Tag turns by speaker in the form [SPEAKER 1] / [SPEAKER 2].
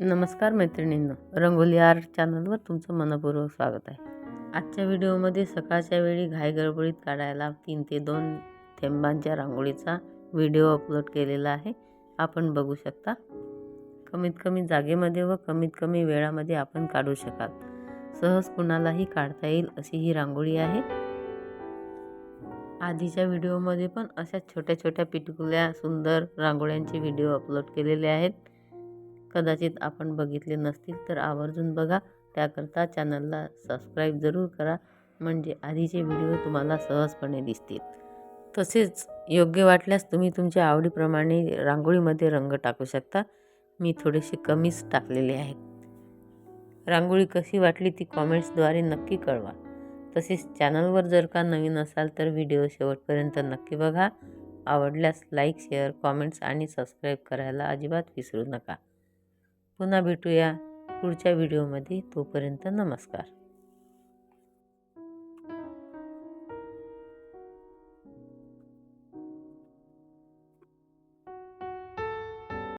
[SPEAKER 1] नमस्कार मैत्रिणींनो, रंगोली आर्ट चॅनलवर तुमचं मनपूर्वक स्वागत आहे। आजच्या व्हिडिओमध्ये सकाळच्या वेळी घाईगडबडीत काढायला 3 ते 2 थेंबांच्या रांगोळीचा व्हिडिओ अपलोड केलेला आहे। आपण बघू शकता। कमीत कमी जागेमध्ये व कमीत कमी वेळामध्ये आपण काढू शकाल। सहज कुणालाही काढता येईल अशी ही रांगोळी आहे। आधीच्या व्हिडिओमध्ये पण अशा छोट्या छोट्या पिटकुल्या सुंदर रांगोळ्यांचे व्हिडिओ अपलोड केलेले आहेत। कदाचित आपण बघितले नसतील तर आवर्जून बघा। त्याकरता चॅनलला सबस्क्राईब जरूर करा, म्हणजे आधीचे व्हिडिओ तुम्हाला सहजपणे दिसतील। तसेच योग्य वाटल्यास तुम्ही तुमच्या आवडीप्रमाणे रांगोळीमध्ये रंग टाकू शकता। मी थोडेसे कमीच टाकलेले आहेत। रांगोळी कशी वाटली ती कमेंट्सद्वारे नक्की कळवा। तसेच चॅनलवर जर का नवीन असाल तर व्हिडिओ शेवटपर्यंत नक्की बघा। आवडल्यास लाईक, शेअर, कमेंट्स आणि सबस्क्राईब करायला अजिबात विसरू नका। पुन्हा भेटूया पुढच्या व्हिडिओमध्ये। तोपर्यंत नमस्कार।